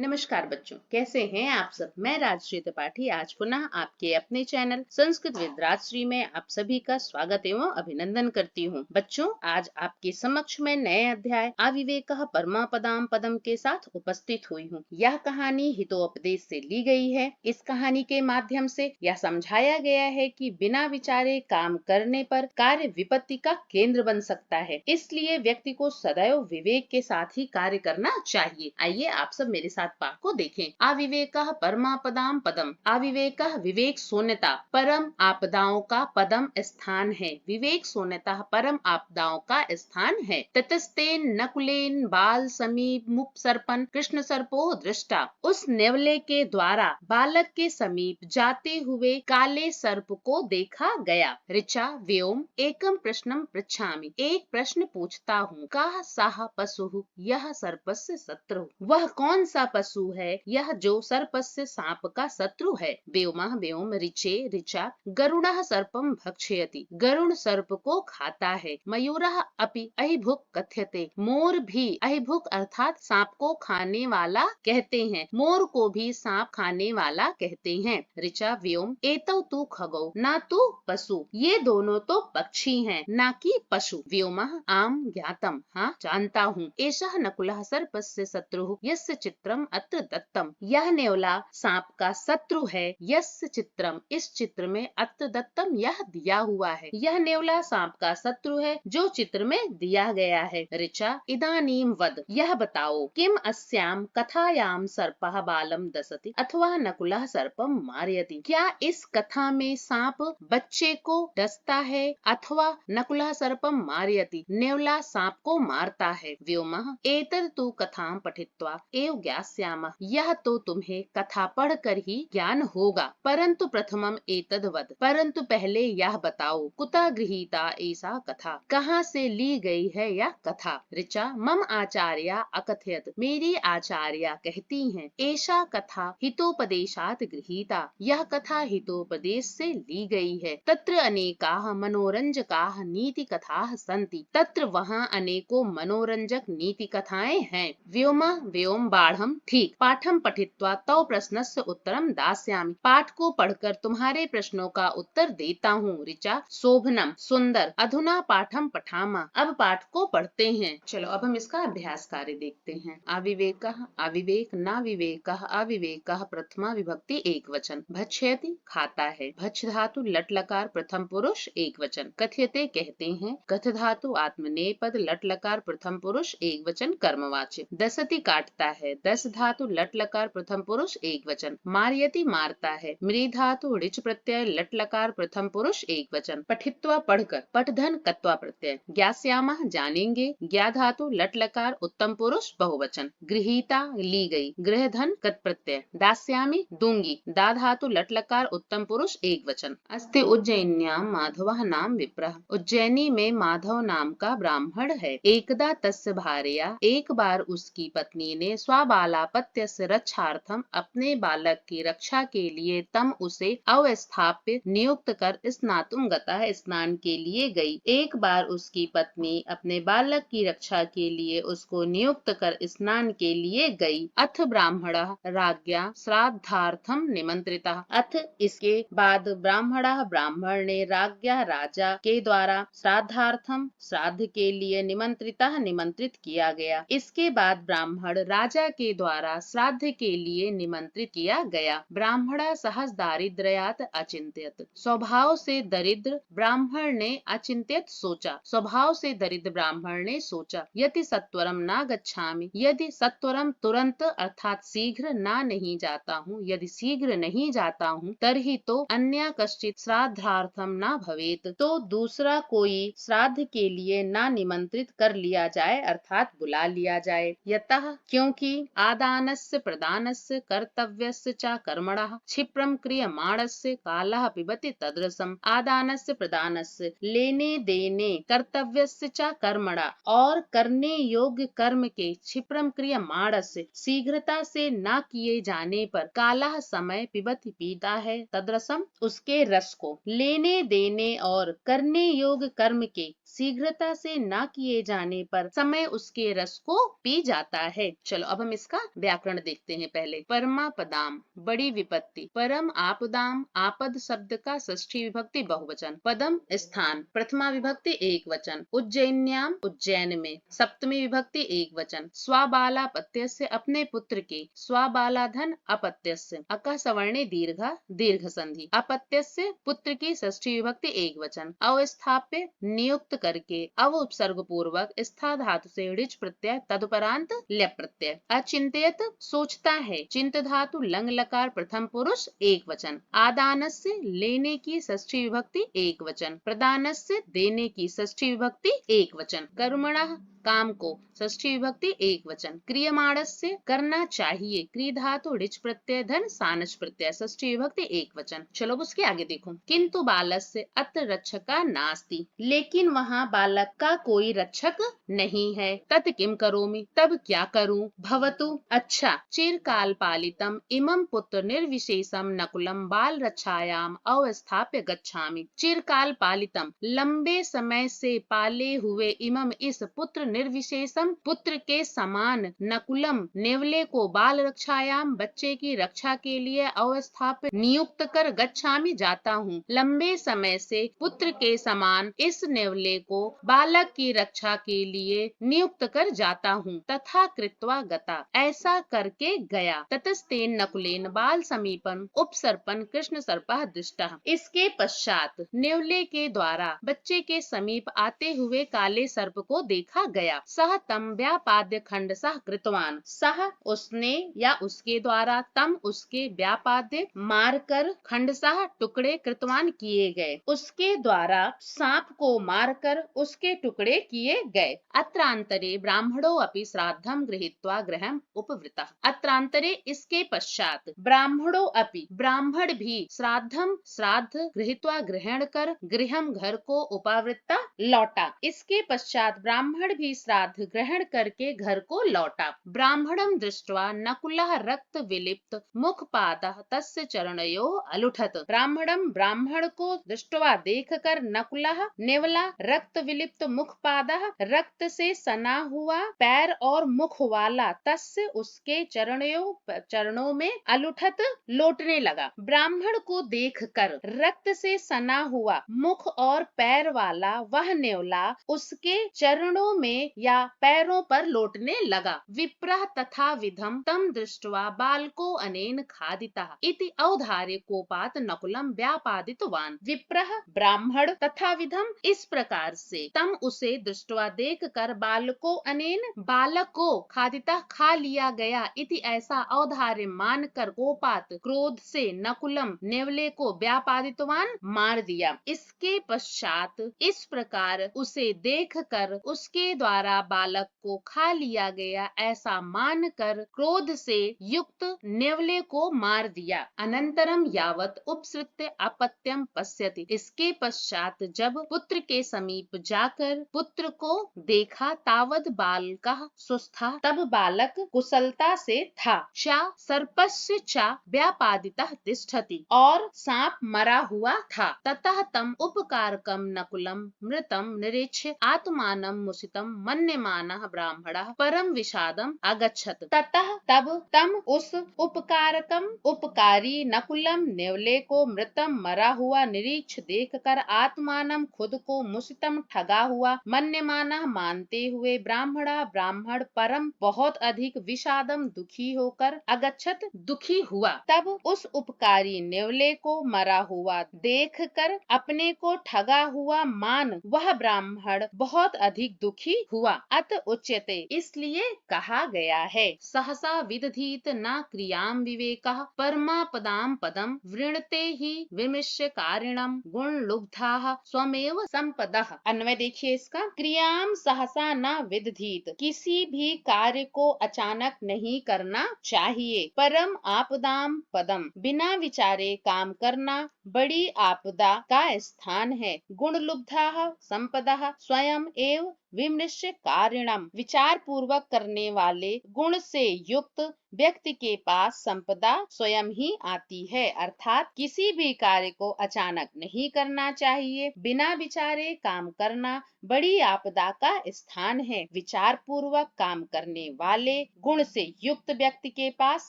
नमस्कार बच्चों, कैसे हैं आप सब। मैं राजश्री त्रिपाठी आज पुनः आपके अपने चैनल संस्कृत विद राजश्री में आप सभी का स्वागत एवं अभिनंदन करती हूँ। बच्चों, आज आपके समक्ष में नए अध्याय अविवेकः परमापदाम पदम के साथ उपस्थित हुई हूँ। यह कहानी हितोपदेश से ली गई है। इस कहानी के माध्यम से यह समझाया गया है कि बिना विचारे काम करने पर कार्य विपत्ति का केंद्र बन सकता है, इसलिए व्यक्ति को सदैव विवेक के साथ ही कार्य करना चाहिए। आइए आप सब मेरे साथ पाठ को देखें। अविवेकः परमापदाम पदम। अविवेकः विवेक शून्यता, परम आपदाओं का पदम स्थान है। विवेक शून्यता परम आपदाओं का स्थान है। ततस्तेन नकुलेन बाल समीप मुपसर्पण कृष्ण सर्पो दृष्टा। उस नेवले के द्वारा बालक के समीप जाते हुए काले सर्प को देखा गया। ऋचा व्योम एकम प्रश्नम पृच्छामि। एक प्रश्न पूछता हूँ। कः सः पशुः यः सर्पस्य शत्रु। वह कौन सा पशु है यह जो सर्पस्य सांप का शत्रु है। व्योमः व्योम ऋचे ऋचा गरुड़ः सर्पम भक्षयति। गरुड़ सर्प को खाता है। मयूरः अपि अहिभुक् कथ्यते। मोर भी अहिभुक् अर्थात सांप को खाने वाला कहते हैं। मोर को भी सांप खाने वाला कहते हैं। ऋचा व्योम एतौ तु खगौ ना तु पशु। ये दोनों तो पक्षी हैं, ना कि पशु। व्योमः आम ज्ञातम, हाँ जानता हूँ। एषः नकुलः सर्पस्य शत्रुः यस्य चित्रम अत्र दत्तम। यह नेवला सांप का शत्रु है। यस्य चित्रम, इस चित्र में अत्र दत्तम यह दिया हुआ है। यह नेवला सांप का शत्रु है जो चित्र में दिया गया है। ऋचा इदानीम वद, यह बताओ। किम अस्याम कथायाम सर्पः बालम दसति अथवा नकुलः सर्पम मारयति। क्या इस कथा में सांप बच्चे को डसता है अथवा नकुलः सर्पम मारयति, नेवला सांप को मारता है। व्योमः एतद तु कथां पठित्वा एव ज्ञास्यामः। यह तो तुम्हें कथा पढ़कर ही ज्ञान होगा। परंतु प्रथमम एतद वद, परंतु पहले यह बताओ। कुतः गृहीता ऐसा कथा, कहाँ से ली गई है यह कथा। ऋचा मम आचार्या अकथयत, मेरी आचार्या कहती हैं। ऐसा कथा हितोपदेशात गृहीता, यह कथा हितोपदेश से ली गई है। तत्र अनेकाः मनोरंजकाः नीति कथाः सन्ति। तत्र वहाँ अनेकों मनोरंजक नीति कथाएं हैं। व्योम व्योम बाढ़म, ठीक। पाठम पठित्वा तव प्रश्नस्य उत्तरम दास्यामि। पाठ को पढ़कर तुम्हारे प्रश्नों का उत्तर देता हूँ। ऋचा शोभनम, सुंदर। अधुना पाठम पठामा, अब पाठ को पढ़ते हैं। चलो अब हम इसका अभ्यास कार्य देखते हैं। अविवेकः अविवेक, ना विवेकः अविवेकः प्रथमा विभक्ति एक वचन। भक्ष्यति खाता है। भक्ष धातु लट लकार प्रथम पुरुष एक वचन। कथ्यते कहते हैं। कथ धातु आत्मनेपद लट लकार प्रथम पुरुष एक वचन कर्मवाच्य। दसति काटता है। दस धातु लट लकार प्रथम पुरुष एक वचन। मारयति मारता है। मृ धातु ऋच प्रत्यय लट लकार प्रथम पुरुष एक वचन। पठित्वा पढ़कर। पठ धन कत्वा प्रत्यय। ज्ञास्यामः जानेंगे। ज्ञा धातु लट लकार उत्तम पुरुष बहुवचन। गृहीता ली गई। गृह धन कत प्रत्यय। दास्यामि दूंगी। दा धातु लट लकार उत्तम पुरुष एक वचन। अस्ति उज्जयिन्यां माधवः नाम विप्रः। उज्जैनी में माधव नाम का ब्राह्मण है। एकदा तस्य भार्या, एक बार उसकी पत्नी ने स्वाबालापत्यस्य रक्षार्थम, अपने बालक की रक्षा के लिए तम उसे अवस्थाप्य नियुक्त कर स्नातुम गतः, स्नान के लिए गई। एक बार उसकी पत्नी अपने बालक की रक्षा के लिए उसको नियुक्त कर स्नान के लिए गई। अथ ब्राह्मणः राज्ञा श्राद्धार्थम निमंत्रितः। अथ इसके बाद ब्राह्मणः, ब्राह्मण ने राज्ञा राजा के द्वारा श्राद्धार्थम, श्राद्ध के लिए निमंत्रितः, निमंत्रित किया गया। इसके बाद ब्राह्मण राजा के द्वारा श्राद्ध के लिए निमंत्रित किया गया। ब्राह्मण सहज दारिद्र्यात अचिंत्यत, स्वभाव से दरिद्र ब्राह्मण ने अचिंत्यत सोचा। स्वभाव से दरिद्र ब्राह्मण ने सोचा। यदि सत्वरम ना गच्छामि, यदि सत्वरम तुरंत अर्थात शीघ्र ना नहीं जाता हूँ, यदि शीघ्र नहीं जाता हूँ, तरहि तो अन्य कश्चित श्राद्धार्थम ना भवेत, तो दूसरा कोई श्राद्ध के लिए ना निमंत्रित कर लिया जाए अर्थात बुला लिया जाए। यतः क्योंकि आदानस्य प्रदानस्य कर्तव्यस्य च कर्मणः क्षिप्रम क्रियमाणस्य कालः पिबति तद्रसम। आदानस्य प्रदानस्य लेने देने, कर्तव्यस्य च कर्मणः और करने योग्य कर्म के, क्षिप्रम क्रियमाणस्य शीघ्रता से न किए जाने पर, कालः समय, पिबति पीता है, तद्रसम उसके रस को। लेने देने और करने योग्य कर्म के शीघ्रता से न किए जाने पर समय उसके रस को पी जाता है। चलो अब हम इसका व्याकरण देखते हैं पहले। परमापदाम बड़ी विपत्ति, परम आपदाम आपद शब्द का षष्ठी विभक्ति बहुवचन, पदम स्थान प्रथमा विभक्ति एक वचन, उज्जैन्याम उज्जैन में सप्तमी विभक्ति एक वचन, स्वाबालापत्य से अपने पुत्र के, स्वाबालाधन अपत्य से अका सवर्णे दीर्घा दीर्घ संधि, अपत्य से पुत्र की षष्ठी विभक्ति एक वचन, अवस्थाप्य नियुक्त करके, अव उपसर्ग पूर्वक स्था धातु से ऋच प्रत्यय तदुपरांत ल्यप प्रत्यय, अचिंत्यत सोचता है, चिंत धातु लंग लकार प्रथम पुरुष एक वचन, आदानस्य लेने की षष्ठी विभक्ति एक वचन, प्रदानस्य देने की षष्ठी विभक्ति एक वचन, कर्मणः काम को षष्ठी विभक्ति एक वचन, क्रियमाणस्य करना चाहिए, क्री धातु ऋच प्रत्यय धन सानच प्रत्यय षष्ठी विभक्ति एक वचन। चलो उसके आगे देखो, किंतु बालस्य अत्र रक्षका नास्ति, लेकिन वहाँ बालक का कोई रक्षक नहीं है, तत् किम करोमि तब क्या करूं, भवतु अच्छा, चिरकाल पालितम इमं पुत्र निर्विशेषम नकुलम बाल रक्षायाम अवस्थाप्य गच्छामि, चिरकाल पालितम लंबे समय से पाले हुए इमम इस पुत्र निर्विशेषम पुत्र के समान, नकुलम नेवले को बाल रक्षायाम बच्चे की रक्षा के लिए अवस्थापित नियुक्त कर गच्छामि जाता हूँ, लंबे समय से पुत्र के समान इस नेवले को बालक की रक्षा के लिए नियुक्त कर जाता हूँ, तथा कृत्वा गता ऐसा करके गया, ततस्तेन नकुलेन बाल समीपन उपसर्पण कृष्ण सर्पः दृष्टः, इसके पश्चात नेवले के द्वारा बच्चे के समीप आते हुए काले सर्प को देखा गया, सह तम व्यापाद्य खंड सह कृतवान, सह उसने या उसके द्वारा, तम उसके व्यापाद्य मारकर, खंड सह टुकड़े कृतवान किए गए, उसके द्वारा सांप को मारकर उसके टुकड़े किए गए। अत्रांतरे ब्राह्मणो अपि श्राद्धम गृहीत्वा गृहम उपवृतः, अत्रांतरे इसके पश्चात ब्राह्मणो अपि ब्राह्मण भी श्राद्धम श्राद्ध गृहीत्वा ग्रहण कर गृहम घर को उपावृत्ता लौटा, इसके पश्चात ब्राह्मण भी श्राद्ध ग्रहण करके घर को लौटा। ब्राह्मणम दृष्ट्वा नकुलः रक्त विलिप्त मुखपादः तस्य चरणयोः अलुठत, ब्राह्मणम ब्राह्मण को दृष्ट्वा देखकर नकुलः नेवला रक्त विलिप्त मुखपादः रक्त से सना हुआ पैर और मुख वाला, तस्य उसके चरणों में अलुठत लौटने लगा, ब्राह्मण को देखकर रक्त से सना हुआ मुख और पैर वाला वह नेवला उसके चरणों में या पैरों पर लौटने लगा। विप्रः तथा विधम तम दृष्ट्वा बालको अनेन खादितः इति अवधार्य कोपात नकुलम व्यापादितवान, विप्रः ब्राह्मण तथा विधम इस प्रकार से, तम उसे दृष्ट्वा देख कर बालको अनेन बालक को खादिता खा लिया गया, इति ऐसा अवधार्य मान कर कोपात क्रोध से नकुलम नेवले को व्यापादितवान मार दिया, इसके पश्चात इस प्रकार उसे देख कर उसके द्वारा बालक को खा लिया गया ऐसा मान कर क्रोध से युक्त नेवले को मार दिया। अनंतरम यावत उपसृत्य अपत्यम पश्यति, इसके पश्चात जब पुत्र के समीप जाकर पुत्र को देखा, तावद बालकः सुस्था तब बालक कुशलता से था, चा सर्पस्य चा व्यापादितः तिष्ठति और सांप मरा हुआ था, ततः तम उपकारकम नकुलम मृतम निरीक्ष्य आत्मानं मुसितम मन्यमानः ब्राह्मणः परम विषादम अगच्छत, ततः तब तम उस उपकारकम उपकारी नकुलम नेवले को मृतम मरा हुआ निरीक्ष देखकर आत्मानं खुद को मुसितम ठगा हुआ मन्यमानः मानते हुए ब्राह्मण परम बहुत अधिक विषादम दुखी होकर अगच्छत दुखी हुआ, तब उस उपकारी नेवले को मरा हुआ देखकर अपने को ठगा हुआ मान वह ब्राह्मण बहुत अधिक दुखी हुआ। अत उच्यते इसलिए कहा गया है, सहसा विदधीत न क्रियाम विवेकः परमापदाम पदम वृणते ही विमिष्य कारिणम गुण लुब्धाः स्वमेव संपदः। अन्वय देखिए इसका, क्रियाम सहसा न विदधीत, किसी भी कार्य को अचानक नहीं करना चाहिए, परम आपदाम पदम बिना विचारे काम करना बड़ी आपदा का स्थान है, गुण लुब्धाः संपदा स्वयं एव विमृश्य कारिणम विचार पूर्वक करने वाले गुण से युक्त व्यक्ति के पास संपदा स्वयं ही आती है, अर्थात किसी भी कार्य को अचानक नहीं करना चाहिए। बिना विचारे काम करना बड़ी आपदा का स्थान है। विचार पूर्वक काम करने वाले गुण से युक्त व्यक्ति के पास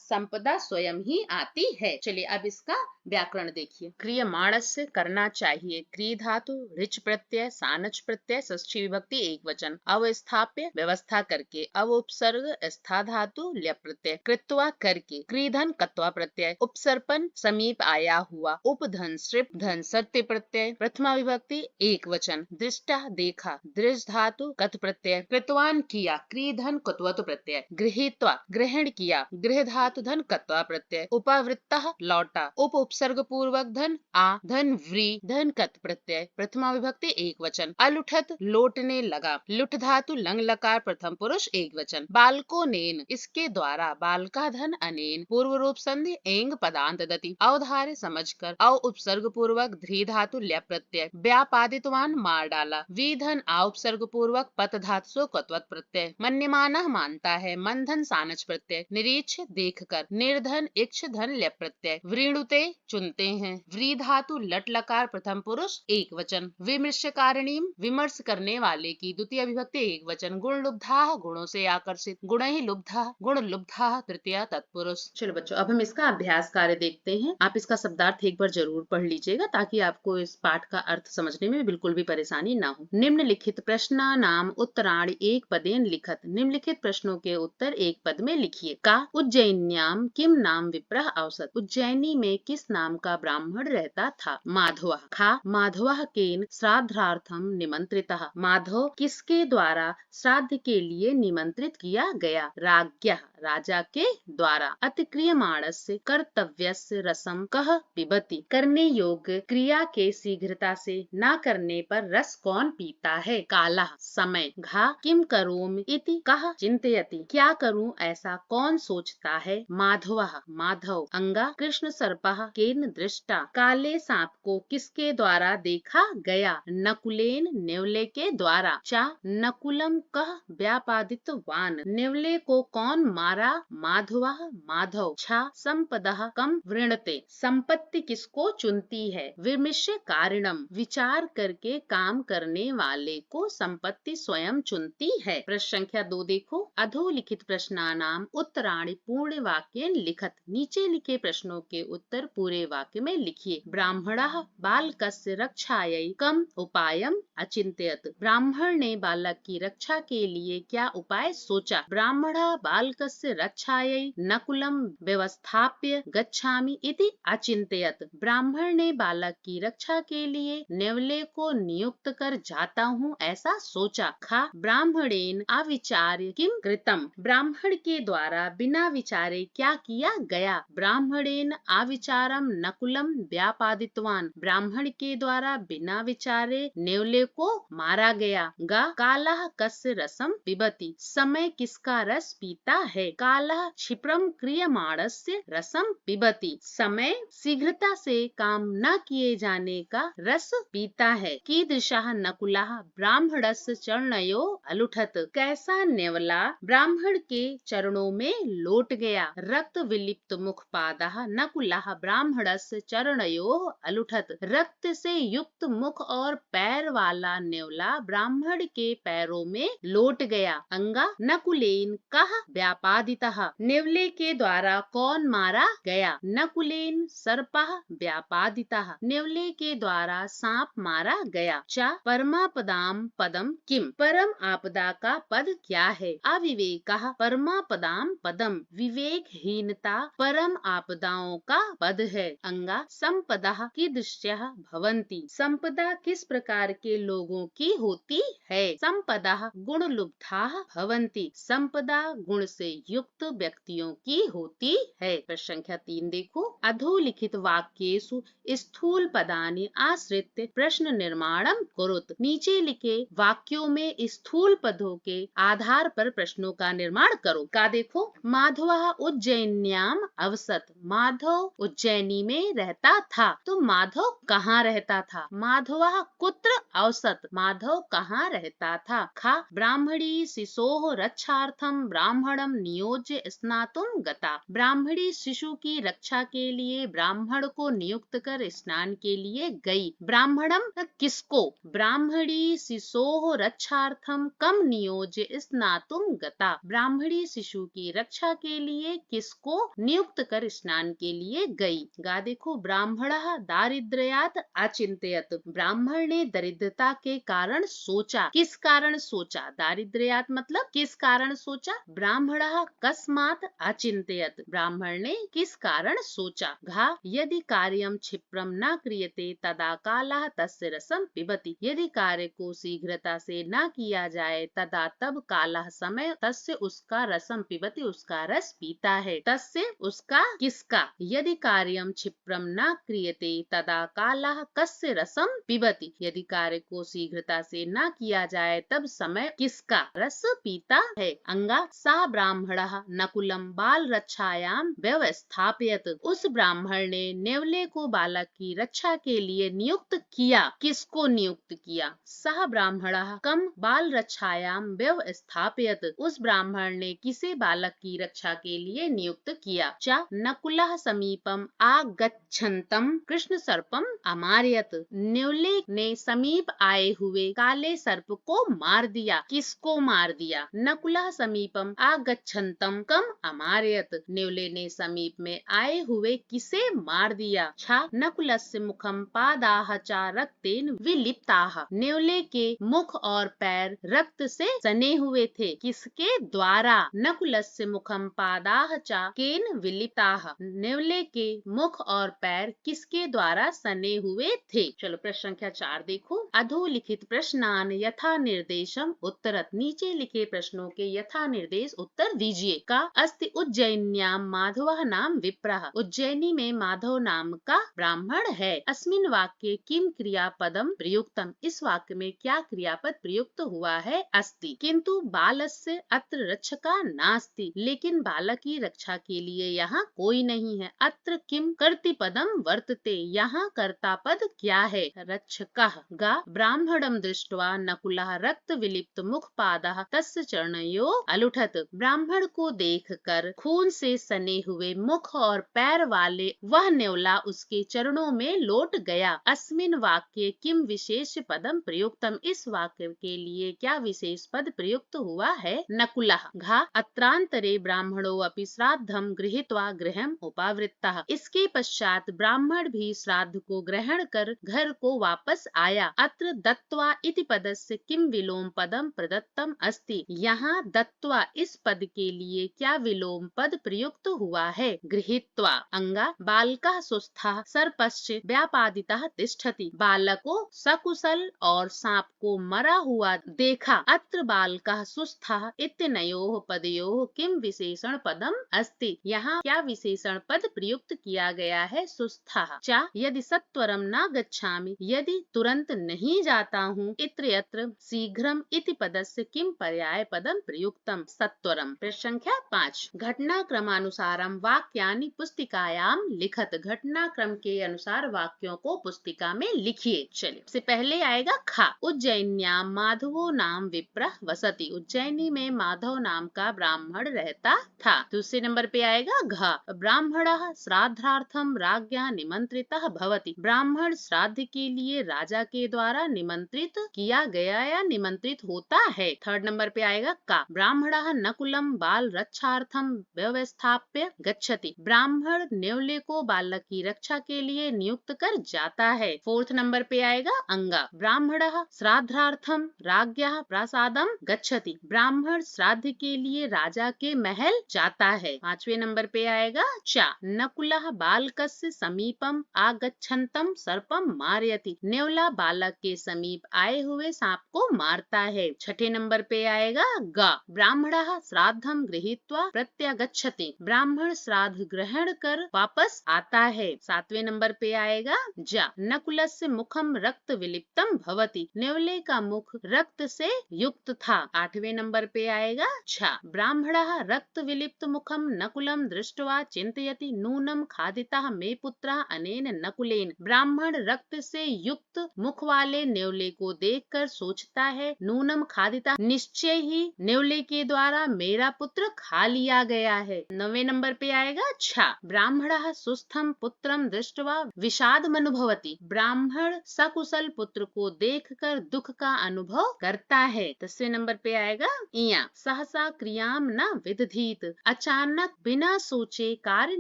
संपदा स्वयं ही आती है। चलिए अब इसका व्याकरण देखिए। क्रियमाणस्य करना चाहिए, क्रिय धातु ऋच प्रत्यय सानच प्रत्यय षष्ठी विभक्ति एक वचन, अवस्थाप्य व्यवस्था करके, अवोपसर्ग स्था धातु ल्य प्रत्यय, कृत्वा करके, क्रीधन कत्वा प्रत्यय, उपसर्पण समीप आया हुआ, उपधन सृप धन सत्य प्रत्यय प्रथमा विभक्ति एक वचन, दृष्टा देखा दृश धातु कत प्रत्यय, कृतवान किया क्रीधन कत्वत प्रत्यय, गृहीत्वा ग्रहण किया गृह धातु धन कत्वा प्रत्यय, उपावृत्तः लौटा उप उपसर्ग पूर्वक धन आ धन व्री धन कत प्रत्यय प्रथमा विभक्ति एक वचन, अलुठत लौटने लगा लुठ धातु लंग लकार प्रथम पुरुष एक वचन, बालको नेन इसके द्वारा बालका धन अनेन पूर्व रूप संधि एंग पदांत दति, अवधार्य समझकर अव उपसर्ग पूर्वक ध्री धातु ल्य प्रत्यय, व्यापादितवान मार डाला वी धन आ उपसर्ग पूर्वक पत धातु कत्वत प्रत्यय, मन्यमानः मानता है मन धन सानच प्रत्यय, निरीक्ष देखकर निर्धन इक्ष धन ल्य प्रत्यय, वृणुते चुनते हैं व्री धातु लट लकार प्रथम पुरुष एक वचन, विमर्शकारिणीम विमर्श करने वाले की द्वितीय विभक्ति एक वचन, गुण लुब्धा गुणों से आकर्षित, गुण ही लुब्धा गुण लुब्धा तृतीय तत्पुरुष। चलो बच्चों अब हम इसका अभ्यास कार्य देखते हैं। आप इसका शब्दार्थ एक बार जरूर पढ़ लीजिएगा ताकि आपको इस पाठ का अर्थ समझने में बिल्कुल भी परेशानी ना हो। निम्नलिखित प्रश्न नाम उत्तराणि एक पदेन लिखत, निम्नलिखित प्रश्नों के उत्तर एक पद में लिखिए। का उज्जैन्याम किम नाम विप्रः औसत, उज्जैनी में किस नाम का ब्राह्मण रहता था। माधव खा माधव केन श्राद्धार्थम निमंत्रितः, माधव किसके द्वारा श्राद्ध के लिए निमंत्रित किया गया। राज्ञः राजा के द्वारा। अतिक्रियमाणस्य कर्तव्यस्य रसम कः पिबति, करने योग्य क्रिया के शीघ्रता से न करने पर रस कौन पीता है। कालः समय। घा किम करोमि इति कः चिंतयति, क्या करूं ऐसा कौन सोचता है। माधवः माधव। अंगा कृष्ण सर्पः केन दृष्टा, काले सांप को किसके द्वारा देखा गया। नकुलेन नेवले के द्वारा। चा नकुलम कः व्यापादितवान, नेवले को कौन मारा। माधवः माधव। छा संपदः कम वृणते, संपत्ति किसको चुनती है। विमर्श कारणम, विचार करके काम करने वाले को संपत्ति स्वयं चुनती है। प्रश्न संख्या 2 देखो। अधोलिखित प्रश्नानाम उत्तराणि पूर्ण वाक्य लिखत, नीचे लिखे प्रश्नों के उत्तर पूरे वाक्य में लिखिए। ब्राह्मणः बालकस्य रक्षायै कम उपायम अचिंत्यत, ब्राह्मण ने बालक की रक्षा के लिए क्या उपाय सोचा। ब्राह्मणः बालकस्य रक्षायै नकुलम व्यवस्थाप्य गच्छामि इति अचिंत्यत, ब्राह्मण ने बालक की रक्षा के लिए नेवले को नियुक्त कर जाता हूँ ऐसा सोचा। खा ब्राह्मणेन अविचार्य किम कृतम, ब्राह्मण के द्वारा बिना विचारे क्या किया गया। ब्राह्मणेन अविचारम नकुलम व्यापादितवान, ब्राह्मण के द्वारा बिना विचारे नेवले को मारा गया। गा कालः कस्य रसम पिबति, समय किसका रस पीता है। कालः क्षिप्रम क्रियमाणस्य रसम पिबति, समय शीघ्रता से काम न किए जाने का रस पीता है। कीदृशः नकुलः ब्राह्मणस्य चरणयो अलुठत, कैसा नेवला ब्राह्मण के चरणों में लौट गया। रक्त विलिप्त मुख पादः नकुलः ब्राह्मणस्य चरणयो अलुठत, रक्त से युक्त मुख और पैर वाला नेवला ब्राह्मण के पैरों में लौट गया। अंगा नकुलेन कः व्यापादितः, नेवले के द्वारा कौन मारा गया। नकुलेन सर्पः व्यापादितः, नेवले के द्वारा सांप मारा गया। चा परमापदाम पदम किम, परम आपदा का पद क्या है। अविवेकः परमापदाम पदम, विवेकहीनता परम आपदाओं का पद है। अंगा संपदा कीदृश्यः भवन्ति, संपदा किस प्रकार के लोगों की होती है। संपदा गुण लुब्धाः भवन्ति, संपदा गुण से युक्त व्यक्तियों की होती है। प्रश्न संख्या 3 देखो। अधोलिखित वाक्येषु स्थूल पदानि आश्रित्य प्रश्न निर्माणम कुरुत, नीचे लिखे वाक्यों में स्थूल पदों के आधार पर प्रश्नों का निर्माण करो। का देखो। माधवः उज्जैन्याम अवसत, माधव उज्जैनी में रहता था। तो माधव कहाँ रहता था। माधवः कुत्र अवसत, माधव कहाँ रहता था। खा ब्राह्मणी शिशोः रक्षार्थम ब्राह्मणम नियोज्य स्नातुम गता। ब्राह्मणी शिशु की रक्षा के लिए ब्राह्मण को नियुक्त कर स्नान के लिए गई। ब्राह्मणम किसको? ब्राह्मणी शिशोः रक्षार्थम कम नियोज्य स्नातुम गता। ब्राह्मणी शिशु की रक्षा के लिए किसको नियुक्त कर स्नान के लिए गई। गा देखो, ब्राह्मणः दारिद्र्यात् अचिंतयत्। ब्राह्मण ने दरिद्रता के कारण सोचा। किस कारण सोचा? दारिद्र्यात् मतलब किस कारण सोचा? ब्राह्मणः कस्मात् अचिंतयत्। ब्राह्मण ने किस कारण सोचा। घा यदि कार्यम क्षिप्रम न क्रियते तदा कालः तस्य रसम पिबति। यदि कार्य को शीघ्रता से न किया जाए तदा तब कालः समय तस्य उसका रसम पिबति उसका रस पीता है। तस्य उसका किसका? यदि कार्यम क्षिप्रम न क्रियते तदा कालः कस्य रसम पिबति। यदि कार्य को शीघ्रता से न किया जाए तब समय किसका रस पीता है। अंगा सा ब्राह्मणः नकुलम बाल रक्षायाम व्यवस्थापयत। उस ब्राह्मण ने नेवले को बालक की रक्षा के लिए नियुक्त किया। किसको नियुक्त किया? सह ब्राह्मणः कम बाल रक्षायाम व्यवस्थापयत। उस ब्राह्मण ने किसे बालक की रक्षा के लिए नियुक्त किया। च नकुलः समीपम आगच्छन्तम कृष्ण सर्पम अमारयत। नेवले ने समीप आए हुए काले सर्प को मार दिया। किसको मार दिया? नकुलः समीपम आगच्छन्तम कम अमारयत। नेवले ने समीप में आए हुए किसे मार दिया। छा नकुलस्य मुखम पादाः च रक्तेन विलिप्ताः। नेवले के मुख और पैर रक्त से सने हुए थे। किसके द्वारा? नकुलस्य मुखम पादाः च केन विलिप्ताः। नेवले के मुख और पैर किसके द्वारा सने हुए थे। चलो प्रश्न संख्या 4 देखो। अधोलिखित प्रश्नान यथा निर्देशम उत्तरत। नीचे लिखे प्रश्नों के यथा निर्देश उत्तर दीजिए। का अस्ति उज्जैन्याम माधवः नाम विप्रः। उज्जैनी में माधव नाम का ब्राह्मण है। अस्मिन् वाक्ये किम क्रियापदम प्रयुक्तम। इस वाक्य में क्या क्रियापद प्रयुक्त हुआ है? अस्ति। किंतु बालस्य अत्र रक्षका नास्ति। लेकिन बालक की रक्षा के लिए यहाँ कोई नहीं है। अत्र किम कर्तृपदम वर्तते। यहाँ कर्ता पद क्या है? रक्षकः। गा ब्राह्मणम दृष्ट्वा नकुलः रक्त विलिप्त मुख पादः तस्य चरणयोः अलुठत। ब्राह्मण को देखकर खून से सने हुए मुख और पैर वाले वह नेवला उसके चरणों में लौट गया। अस्मिन् वाक्ये किम विशेष पदम प्रयुक्तम। इस वाक्य के लिए क्या विशेष पद प्रयुक्त हुआ है? नकुलः। घा अत्रांतरे ब्राह्मणो अपि श्राद्धम गृहीत्वा गृहम् उपावृत्तः। इसके पश्चात ब्राह्मण भी श्राद्ध को ग्रहण कर घर को वापस आया। अत्र दत्त्वा इति पदस्य किम विलोम पदम प्रदत्तम अस्ति। यहाँ दत्त्वा इस पद के लिए क्या विलोम पद प्रयुक्त हुआ है? गृहीत्वा। अंगा बालकः सुस्थः सर्पस्य व्यापादितः तिष्ठति। बालक को सकुशल और सांप को मरा हुआ देखा। अत्र बालकः सुस्थः इत्यनयोः पदयोः किम विशेषण पदम अस्ति। यहाँ क्या विशेषण पद प्रयुक्त किया गया है? सुस्थः। च यदि सत्वरम न गच्छामि। यदि तुरंत नहीं जाता हूँ। इत्यत्र शीघ्रम इति पदस्य किम पर्याय पदम प्रयुक्तम। सत्वरम। प्रश्न संख्या 5। घटना क्रमानुसारम वाक्यानि पुस्तिकायाम लिखत। घटना क्रम के अनुसार वाक्यों को पुस्तिका में लिखिए। चलिए सबसे पहले आएगा खा। उज्जैन्याम माधवो नाम विप्रः वसति। उज्जैनी में माधव नाम का ब्राह्मण रहता था। दूसरे नंबर पे आएगा घ। ब्राह्मणः श्राद्धार्थम राज्ञा निमंत्रितः भवति। ब्राह्मण श्राद्ध के लिए राजा के द्वारा निमंत्रित किया गया या निमंत्रित होता है। थर्ड नंबर पे आएगा का। ब्राह्मणः नकुलम बाल रक्षार्थम व्यवस्थाप्य गच्छति। ब्राह्मण नेवले को बालक की रक्षा के लिए नियुक्त कर जाता है। फोर्थ नंबर पे आएगा अंगा। ब्राह्मणः श्राद्धार्थम राज्ञः प्रासादम गच्छति। ब्राह्मण श्राद्ध के लिए राजा के महल जाता है। पांचवे नंबर पे आएगा चा। नकुलः बालकस्य समीपम आगच्छन्तम सर्पम मारयति। नेवला बालक के समीप आए हुए सांप को मारता है। छठे नंबर पे आएगा गा। ब्राह्मणः श्राद्धम गृहीत्वा प्रत्यागच्छति। ब्राह्मण श्राद्ध ग्रहण कर वापस आता है। सातवें नंबर पे आएगा जा। नकुलस्य मुखम रक्त विलिप्तम भवति। नेवले का मुख रक्त से युक्त था। आठवें नंबर पे आएगा छा। ब्राह्मणः रक्त विलिप्त मुखम नकुलम दृष्ट्वा चिंतयति नूनम खादितः मे पुत्रः अनेन नकुलेन। ब्राह्मण रक्त से युक्त मुख वाले नेवले को देखकर सोचता है नूनम खादितः निश्चय ही नेवले के द्वारा मेरा पुत्र खा पा लिया गया है। 9वें नंबर पे आएगा छा। ब्राह्मणः सुस्थम पुत्रम दृष्ट्वा विषादमनुभवति। ब्राह्मण सकुशल पुत्र को देखकर दुख का अनुभव करता है। 10वें नंबर पे आएगा इया। सहसा क्रियाम न विदधीत। अचानक बिना सोचे कार्य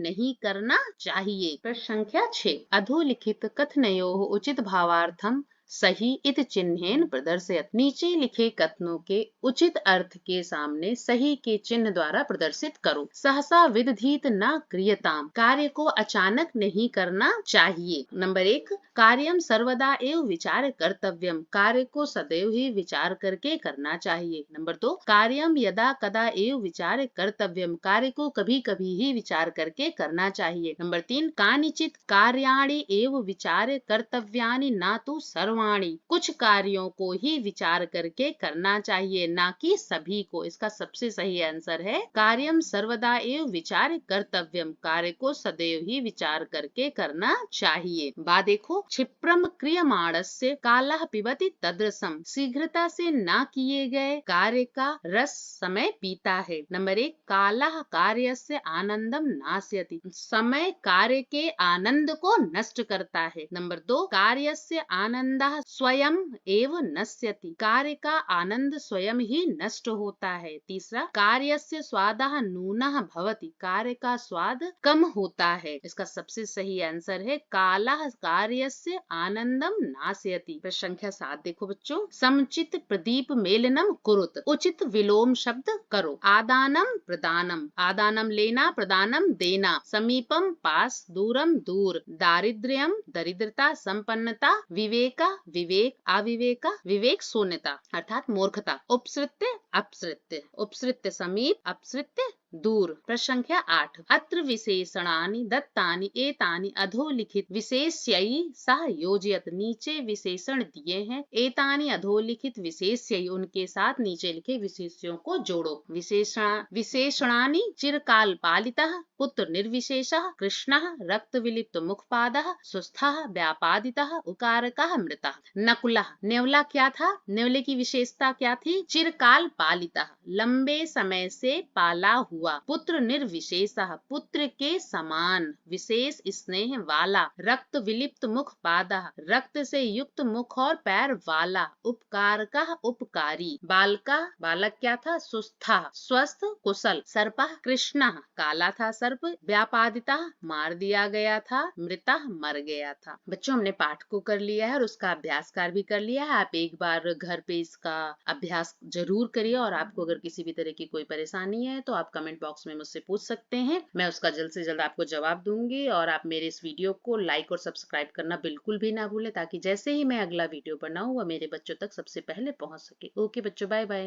नहीं करना चाहिए। प्रश्न संख्या 6। अधोलिखित कथनयोः उचित भावार्थम सही इति चिन्हेन प्रदर्शयत। नीचे लिखे कथनों के उचित अर्थ के सामने सही के चिन्ह द्वारा प्रदर्शित करो। सहसा विदधीत न क्रियताम। कार्य को अचानक नहीं करना चाहिए। नंबर 1, कार्यम सर्वदा एव विचार कर्तव्यम। कार्य को सदैव ही विचार करके करना चाहिए। नंबर 2, कार्यम यदा कदा एव विचार कर्तव्यम। कार्य को कभी कभी ही विचार करके करना चाहिए। नंबर 3, कानिचित कार्याणि एव विचार कर्तव्यानि न तो सर्वाणि। कुछ कार्यों को ही विचार करके करना चाहिए, ना कि सभी को। इसका सबसे सही आंसर है कार्यम सर्वदा एव विचार कर्तव्यम। कार्य को सदैव ही विचार करके करना चाहिए। देखो, क्षिप्रम क्रियमाणस्य कालः पिबति तदरसम। शीघ्रता से न किए गए कार्य का रस समय पीता है। नंबर 1, कालः कार्यस्य आनंदम नास्यति। समय कार्य के आनंद को नष्ट करता है। नंबर 2, कार्यस्य आनंदः स्वयं एव नश्यति। कार्य का आनंद स्वयं ही नष्ट होता है। तीसरा, कार्यस्य स्वादः नूनः भवति। कार्य का स्वाद कम होता है। इसका सबसे सही आंसर है कालः कार्यस्य आनंदम नाशयति। प्रश्न संख्या 7 देखो बच्चों। समुचित प्रदीप मेलनम कुरुत। उचित विलोम शब्द करो। आदानम प्रदानम। आदानम लेना, प्रदानम देना। समीपम पास, दूरम दूर। दारिद्र्यम दरिद्रता, संपन्नता विवेका विवेक, अविवेका विवेक शून्यता अर्थात मूर्खता। उपसृत्य अपसृत्य। उपसृत्य समीप, अपसृत्य दूर। प्रश्न संख्या 8। अत्र विशेषणानि दत्तानि एतानि अधोलिखित विशेष्यै सह योजयत। नीचे विशेषण दिए हैं, एतानि अधोलिखित विशेष्यै उनके साथ नीचे लिखे विशेष्यों को जोड़ो। विशेषणानि चिरकाल पालितः, पुत्र निर्विशेषः, कृष्णः, रक्त विलिप्त मुखपादः, सुस्थः, व्यापादितः, उकारकः, मृतः। नकुलः, नेवला क्या था? नेवले की विशेषता क्या थी? चिरकाल पालितः, लंबे समय से पाला हुआ। पुत्र निर्विशेषः, पुत्र के समान विशेष स्नेह वाला। रक्त विलिप्त मुख पादः, रक्त से युक्त मुख और पैर वाला। उपकारकः, उपकारी। बालका, बालक क्या था? सुस्थः, स्वस्थ कुशल। सर्पः, कृष्णः, काला था सर्प। व्यापादितः, मार दिया गया था। मृतः, मर गया था। बच्चों, हमने पाठ को कर लिया है और उसका अभ्यास कार्य भी कर लिया है। आप एक बार घर पे इसका अभ्यास जरूर करिए और आपको अगर किसी भी तरह की कोई परेशानी है तो आप कमेंट बॉक्स में मुझसे पूछ सकते हैं। मैं उसका जल्द से जल्द आपको जवाब दूंगी। और आप मेरे इस वीडियो को लाइक और सब्सक्राइब करना बिल्कुल भी ना भूलें, ताकि जैसे ही मैं अगला वीडियो बनाऊं वह मेरे बच्चों तक सबसे पहले पहुंच सके। ओके बच्चों, बाय बाय।